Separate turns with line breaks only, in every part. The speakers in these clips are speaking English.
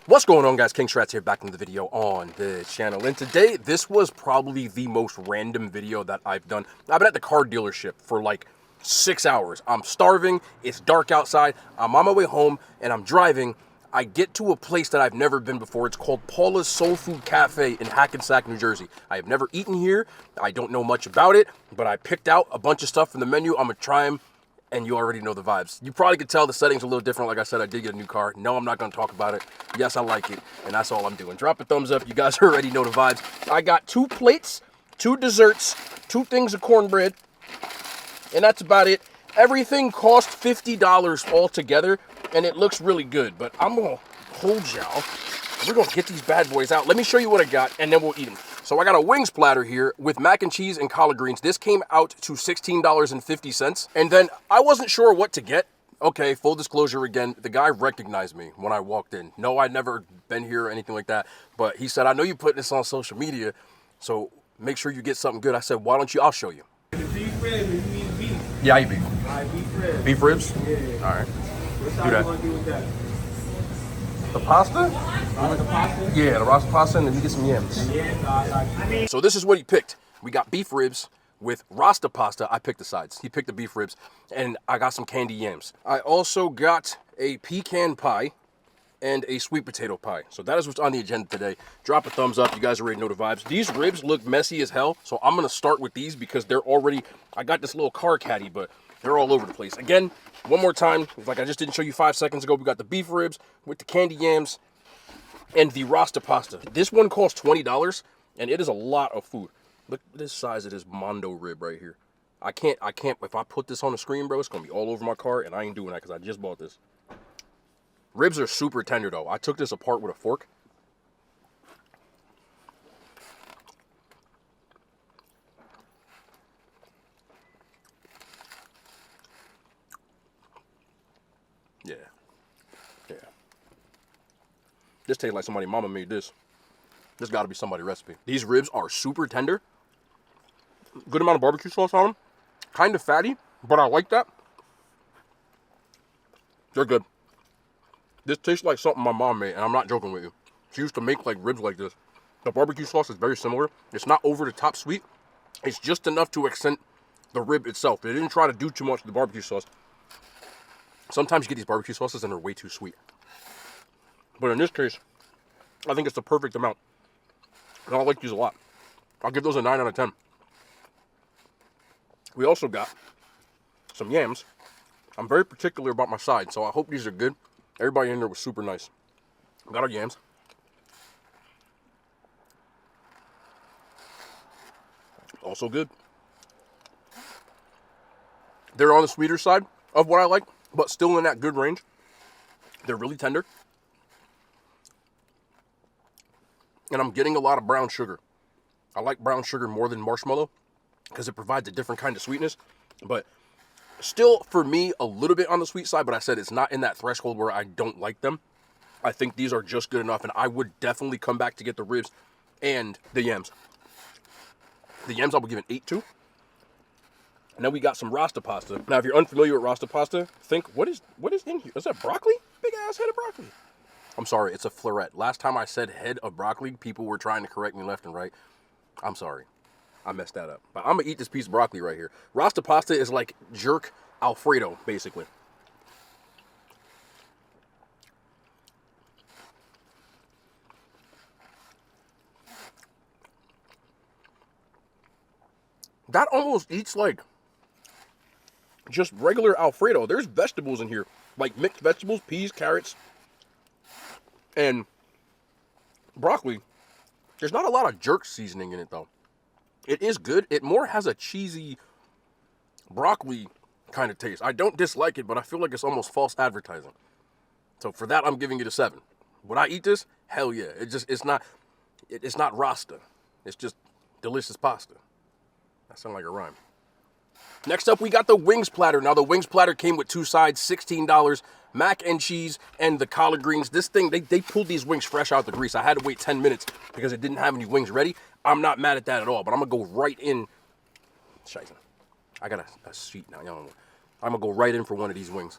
What's going on, guys? King Shrats here, back in the video on the channel. And today, this was probably the most random video that I've done. I've been at the car dealership for like 6 hours. I'm starving, it's dark outside, I'm on my way home, and I'm driving. I get to a place that I've never been before. It's called Paula's Soul Food Cafe in Hackensack, New Jersey. I have never eaten here. I don't know much about it, but I picked out a bunch of stuff from the menu. I'm gonna try them. And you already know the vibes. You probably could tell the settings are a little different. Like I said, I did get a new car. No, I'm not going to talk about it. Yes, I like it. And that's all I'm doing. Drop a thumbs up. You guys already know the vibes. I got 2 plates, 2 desserts, 2 things of cornbread. And that's about it. Everything cost $50 altogether. And it looks really good. But I'm going to hold y'all. We're going to get these bad boys out. Let me show you what I got. And then we'll eat them. So I got a wings platter here with mac and cheese and collard greens. This came out to $16.50. And then I wasn't sure what to get. Okay, full disclosure again, the guy recognized me when I walked in. No, I'd never been here or anything like that. But he said, I know you put this on social media, so make sure you get something good. I said, why don't you? I'll show you.
The beef ribs, you need beef.
Yeah, I eat beef.
All right, beef ribs.
Beef ribs?
Yeah.
All right.
What side
Do that.
you want to do with that?
The pasta?
The pasta?
Yeah, the rasta pasta, and then you get some yams.
Yeah,
So this is what he picked. We got beef ribs with rasta pasta. I picked the sides. He picked the beef ribs, and I got some candy yams. I also got a pecan pie and a sweet potato pie. So that is what's on the agenda today. Drop a thumbs up. You guys already know the vibes. These ribs look messy as hell, so I'm going to start with these because they're already... I got this little car caddy, but they're all over the place. Again, one more time, like I just didn't show you 5 seconds ago, we got the beef ribs with the candy yams and the rasta pasta. This one costs $20, and it is a lot of food. Look at this size of this Mondo rib right here. I can't, if I put this on the screen, bro, it's going to be all over my car, and I ain't doing that because I just bought this. Ribs are super tender, though. I took this apart with a fork. Yeah. Yeah. This tastes like somebody's mama made this. This got to be somebody's recipe. These ribs are super tender. Good amount of barbecue sauce on them. Kind of fatty, but I like that. They're good. This tastes like something my mom made, and I'm not joking with you. She used to make like ribs like this. The barbecue sauce is very similar. It's not over the top sweet. It's just enough to accent the rib itself. They didn't try to do too much with the barbecue sauce. Sometimes you get these barbecue sauces and they're way too sweet. But in this case, I think it's the perfect amount. And I like these a lot. I'll give those a 9 out of 10. We also got some yams. I'm very particular about my sides, so I hope these are good. Everybody in there was super nice. Got our yams. Also good. They're on the sweeter side of what I like, but still in that good range. They're really tender. And I'm getting a lot of brown sugar. I like brown sugar more than marshmallow because it provides a different kind of sweetness. But still, for me, a little bit on the sweet side, but I said it's not in that threshold where I don't like them. I think these are just good enough, and I would definitely come back to get the ribs and the yams. The yams I will give an 8 to. And then we got some rasta pasta. Now, if you're unfamiliar with rasta pasta, think, what is in here? Is that broccoli? Big ass head of broccoli. I'm sorry, it's a floret. Last time I said head of broccoli, people were trying to correct me left and right. I'm sorry. I messed that up. But I'm going to eat this piece of broccoli right here. Rasta pasta is like jerk Alfredo, basically. That almost eats like just regular Alfredo. There's vegetables in here, like mixed vegetables, peas, carrots, and broccoli. There's not a lot of jerk seasoning in it, though. It is good. It more has a cheesy broccoli kind of taste. I don't dislike it, but I feel like it's almost false advertising. So for that, I'm giving it a 7. Would I eat this? Hell yeah. It's not rasta. It's just delicious pasta. That sounds like a rhyme. Next up, we got the wings platter. Now, the wings platter came with 2 sides, $16, mac and cheese, and the collard greens. This thing, they pulled these wings fresh out the grease. I had to wait 10 minutes because it didn't have any wings ready. I'm not mad at that at all, but I'm going to go right in. Scheiße. I got a sheet now. I'm going to go right in for one of these wings.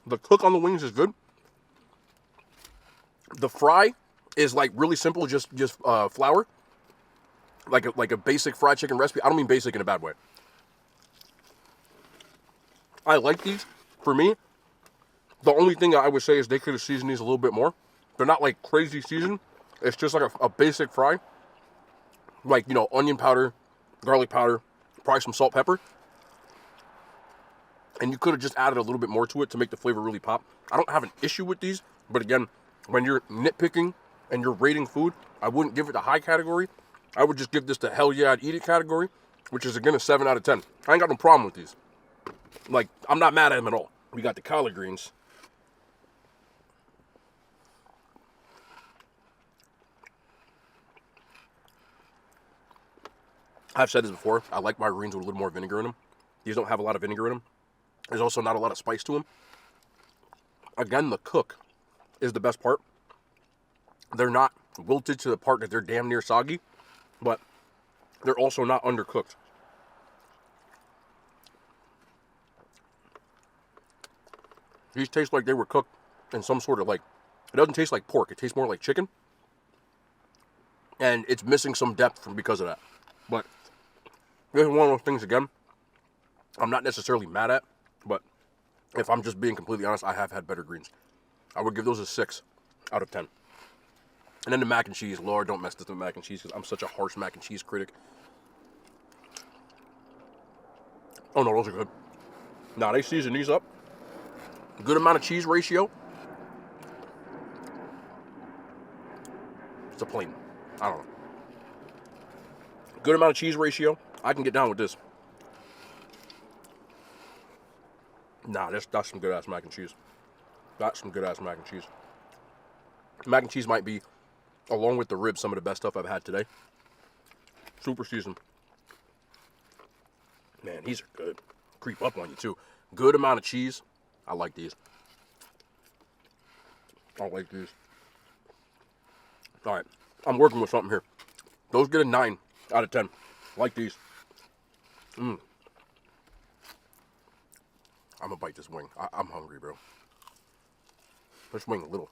The cook on the wings is good. The fry is like really simple, just flour. Like a basic fried chicken recipe. I don't mean basic in a bad way. I like these. For me, the only thing I would say is they could have seasoned these a little bit more. They're not like crazy seasoned. It's just like a basic fry. Like, you know, onion powder, garlic powder, probably some salt, pepper. And you could have just added a little bit more to it to make the flavor really pop. I don't have an issue with these. But again, when you're nitpicking and you're rating food, I wouldn't give it the high category. I would just give this the hell yeah, I'd eat it category, which is again a 7 out of 10. I ain't got no problem with these. Like, I'm not mad at them at all. We got the collard greens. I've said this before. I like my greens with a little more vinegar in them. These don't have a lot of vinegar in them. There's also not a lot of spice to them. Again, the cook is the best part. They're not wilted to the part that they're damn near soggy, but they're also not undercooked. These taste like they were cooked in some sort of like, it doesn't taste like pork. It tastes more like chicken. And it's missing some depth because of that. But this is one of those things, again, I'm not necessarily mad at, but if I'm just being completely honest, I have had better greens. I would give those a 6 out of 10. And then the mac and cheese. Lord, don't mess this with mac and cheese because I'm such a harsh mac and cheese critic. Oh no, those are good. Nah, they season these up. Good amount of cheese ratio. It's a plain. I don't know. Good amount of cheese ratio. I can get down with this. Nah, that's some good ass mac and cheese. That's some good ass mac and cheese. Mac and cheese might be, along with the ribs, some of the best stuff I've had today. Super seasoned. Man, these are good. Creep up on you too. Good amount of cheese. I like these. I like these. All right, I'm working with something here. Those get a 9 out of 10. Like these. I'm gonna bite this wing. I'm hungry, bro. This wing a little.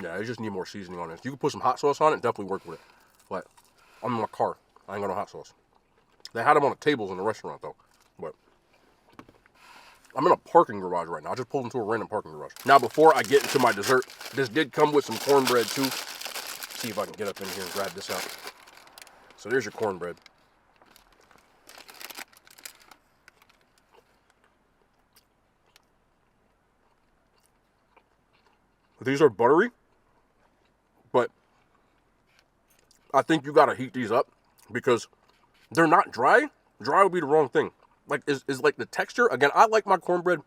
Yeah, I just need more seasoning on this. You can put some hot sauce on it, definitely work with it. But I'm in my car. I ain't got no hot sauce. They had them on the tables in the restaurant though. But I'm in a parking garage right now. I just pulled into a random parking garage. Now, before I get into my dessert, this did come with some cornbread too. See if I can get up in here and grab this out. So there's your cornbread. These are buttery, but I think you gotta heat these up because they're not dry. Dry would be the wrong thing. Like, is like the texture. Again, I like my cornbread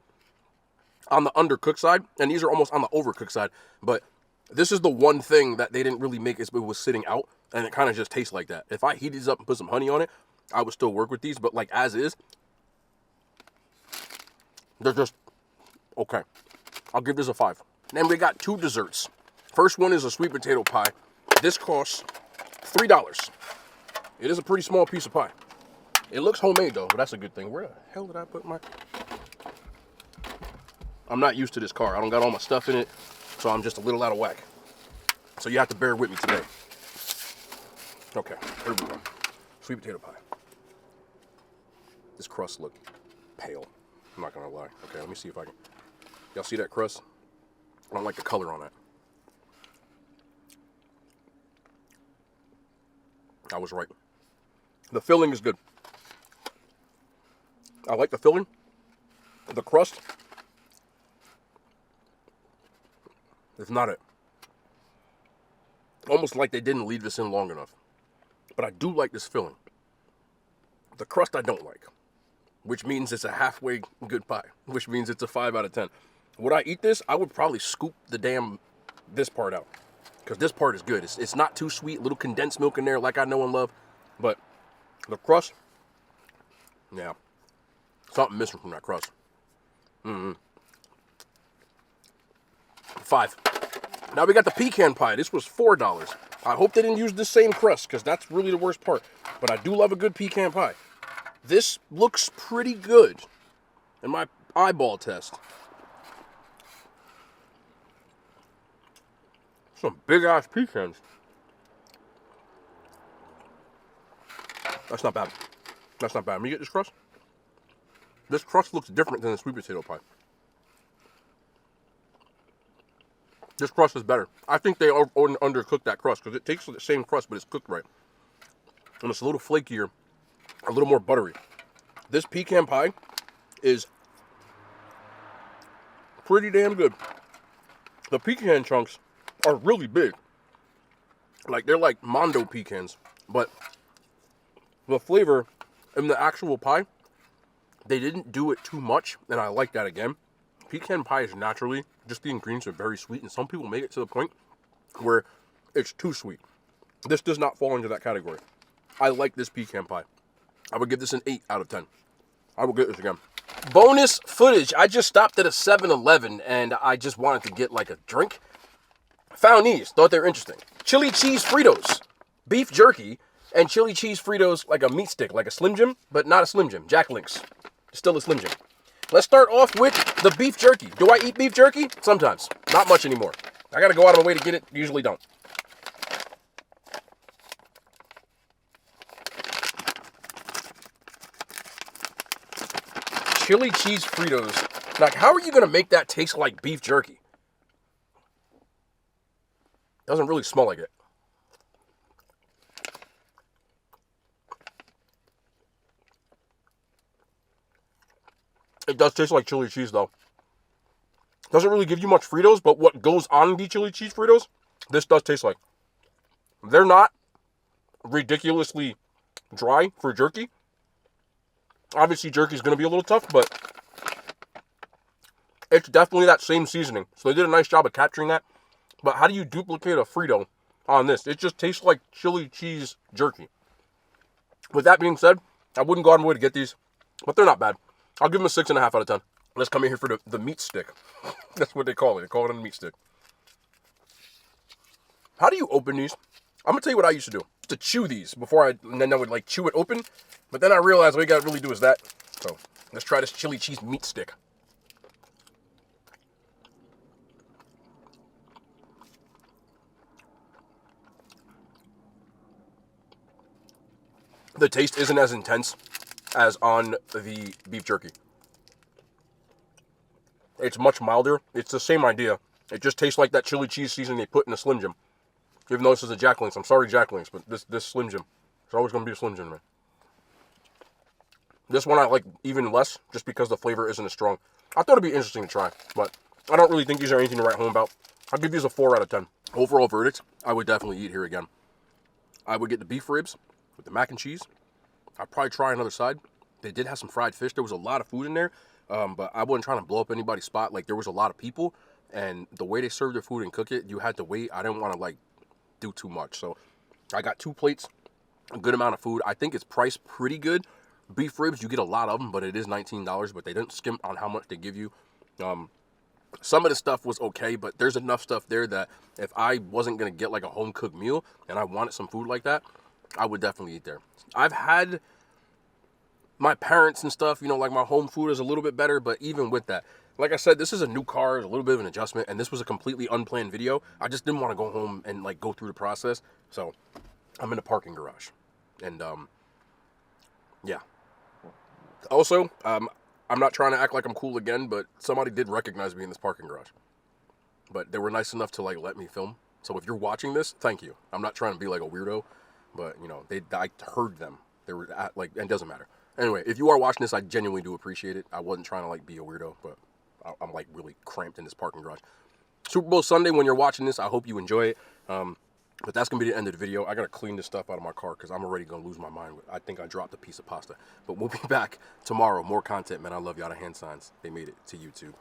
on the undercooked side, and these are almost on the overcooked side. But this is the one thing that they didn't really make is it was sitting out, and it kind of just tastes like that. If I heat these up and put some honey on it, I would still work with these. But like as is, they're just okay. I'll give this a 5. Then we got 2 desserts. First one is a sweet potato pie. This costs $3. It is a pretty small piece of pie. It looks homemade though, but that's a good thing. Where the hell did I put my... I'm not used to this car. I don't got all my stuff in it, so I'm just a little out of whack. So you have to bear with me today. Okay, here we go. Sweet potato pie. This crust look pale. I'm not gonna lie. Okay, let me see if I can... Y'all see that crust? I don't like the color on that. I was right. The filling is good. I like the filling. The crust is not it. Almost like they didn't leave this in long enough. But I do like this filling. The crust I don't like, which means it's a halfway good pie, which means it's a 5 out of 10. Would I eat this? I would probably scoop this part out. Because this part is good. It's not too sweet. A little condensed milk in there like I know and love. But the crust, yeah. Something missing from that crust. 5. Now we got the pecan pie. This was $4. I hope they didn't use the same crust because that's really the worst part. But I do love a good pecan pie. This looks pretty good. eyeball test. Some big ass pecans. That's not bad. That's not bad. Let me get this crust. This crust looks different than the sweet potato pie. This crust is better. I think they undercooked that crust because it takes the same crust, but it's cooked right. And it's a little flakier, a little more buttery. This pecan pie is pretty damn good. The pecan chunks are really big. Like, they're like Mondo pecans. But the flavor in the actual pie, they didn't do it too much, and I like that again. Pecan pie is naturally, just the ingredients are very sweet, and some people make it to the point where it's too sweet. This does not fall into that category. I like this pecan pie. I would give this an 8 out of 10. I will get this again. Bonus footage. I just stopped at a 7-Eleven, and I just wanted to get like a drink. Found these. Thought they were interesting. Chili cheese Fritos. Beef jerky and chili cheese Fritos, like a meat stick, like a Slim Jim, but not a Slim Jim. Jack Link's. Still a Slim Jim. Let's start off with the beef jerky. Do I eat beef jerky? Sometimes. Not much anymore. I gotta go out of my way to get it. Usually don't. Chili cheese Fritos. Like, how are you gonna make that taste like beef jerky? Doesn't really smell like it. It does taste like chili cheese, though. Doesn't really give you much Fritos, but what goes on the chili cheese Fritos, this does taste like. They're not ridiculously dry for jerky. Obviously, jerky is going to be a little tough, but it's definitely that same seasoning. So they did a nice job of capturing that. But how do you duplicate a Frito on this? It just tastes like chili cheese jerky. With that being said, I wouldn't go out of my way to get these, but they're not bad. I'll give them a 6.5 out of 10. Let's come in here for the meat stick. That's what they call it. They call it a meat stick. How do you open these? I'm going to tell you what I used to do. To chew these and then I would like chew it open. But then I realized all you got to really do is that. So let's try this chili cheese meat stick. The taste isn't as intense as on the beef jerky. It's much milder. It's the same idea. It just tastes like that chili cheese seasoning they put in a Slim Jim. Even though this is a Jack Link's. I'm sorry, Jack Link's, but this Slim Jim. It's always going to be a Slim Jim, man. This one I like even less, just because the flavor isn't as strong. I thought it'd be interesting to try, but I don't really think these are anything to write home about. I'll give these a 4 out of 10. Overall verdict, I would definitely eat here again. I would get the beef ribs with the mac and cheese. I'd probably try another side. They did have some fried fish. There was a lot of food in there, but I wasn't trying to blow up anybody's spot. Like, there was a lot of people, and the way they served their food and cook it, you had to wait. I didn't want to, like, do too much. So I got 2 plates, a good amount of food. I think it's priced pretty good. Beef ribs, you get a lot of them, but it is $19, but they didn't skimp on how much they give you. Some of the stuff was okay, but there's enough stuff there that if I wasn't going to get like a home-cooked meal and I wanted some food like that, I would definitely eat there. I've had my parents and stuff, you know, like my home food is a little bit better, but even with that, like I said, this is a new car, a little bit of an adjustment, and this was a completely unplanned video. I just didn't want to go home and like go through the process, so I'm in a parking garage, and yeah. Also, I'm not trying to act like I'm cool again, but somebody did recognize me in this parking garage. But they were nice enough to like let me film. So if you're watching this, thank you. I'm not trying to be like a weirdo, but you know, I heard them. They were at, like, and it doesn't matter. Anyway, if you are watching this, I genuinely do appreciate it. I wasn't trying to like be a weirdo, but I'm like really cramped in this parking garage. Super Bowl Sunday, when you're watching this, I hope you enjoy it. But that's going to be the end of the video. I got to clean this stuff out of my car because I'm already going to lose my mind. I think I dropped a piece of pasta. But we'll be back tomorrow. More content, man. I love y'all. The hand signs. They made it to YouTube.